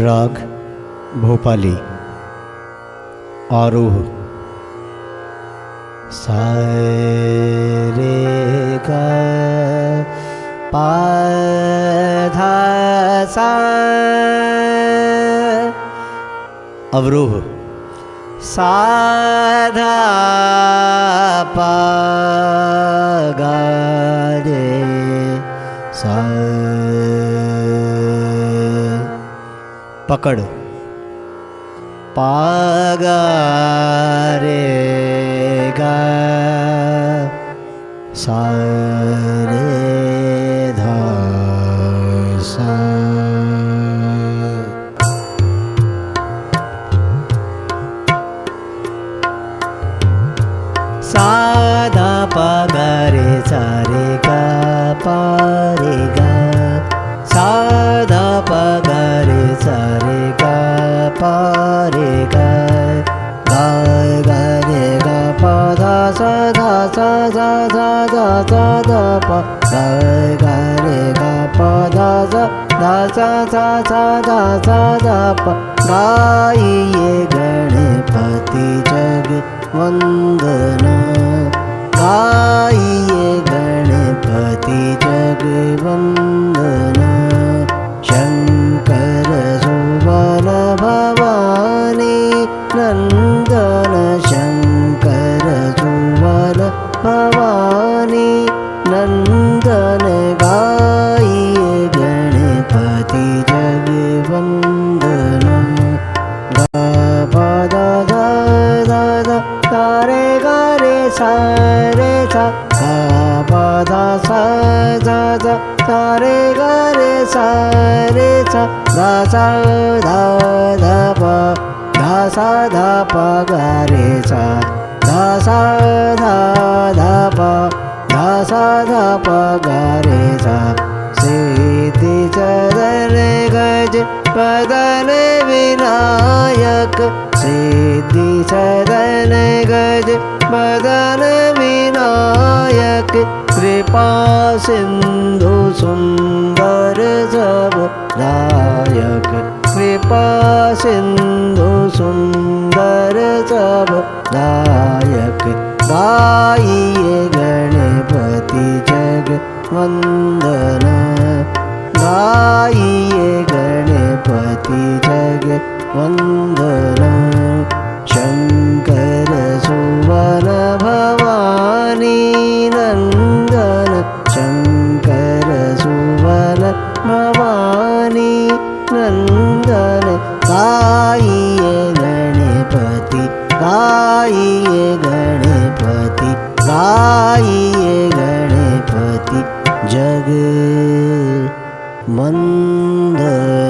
राग भोपाली आरोह। सा रे गा पा धा सा। अवरोह सा धा पा गा रे सा। पकड़ पा गा रे गा सा रे धा सा। सा धा पा गा रे सा रे गा पा रे गा। सा धा पा गा रे सा रे गा पा रे गा। गा गा रे गा पा धा सा धा सा धा धा धा धा धा पा। गा गा रे गा पा धा सा धा सा धा सा धा सा धा पा। गाइए गणपति जग वंदना। गाइए गणपति जग वंदना। शंकर सुवन भवानी नंदन। शंकर सुवन भवानी नंदन। गाइए गणपति जग वंदना। गा पा धा धा धा धा सा रे गा रे सा रे सा। गा पा धा सा धा धा सा रे गा रे सा रे सा। गा सा धा धा पा धा सा धा पा गा रे सा। धा सा धा धा पा धा सा धा पा गा रे सा। सिद्धि सदन गज पदन विनायक। सिद्धि सदन गज पदन विनायक। कृपा सिंधु सुंदर सब दायक। कृपा सिंधु सुंदर सब दायक। गाइए गणपति जग वंदना। गाइए गणपति जग वंदना। शंकर सुवन भवानी नंदन। शंकर सुवन भवानी नंदन। गाइए गणपति गाइए गणपति गाइए गणपति जग वंदना।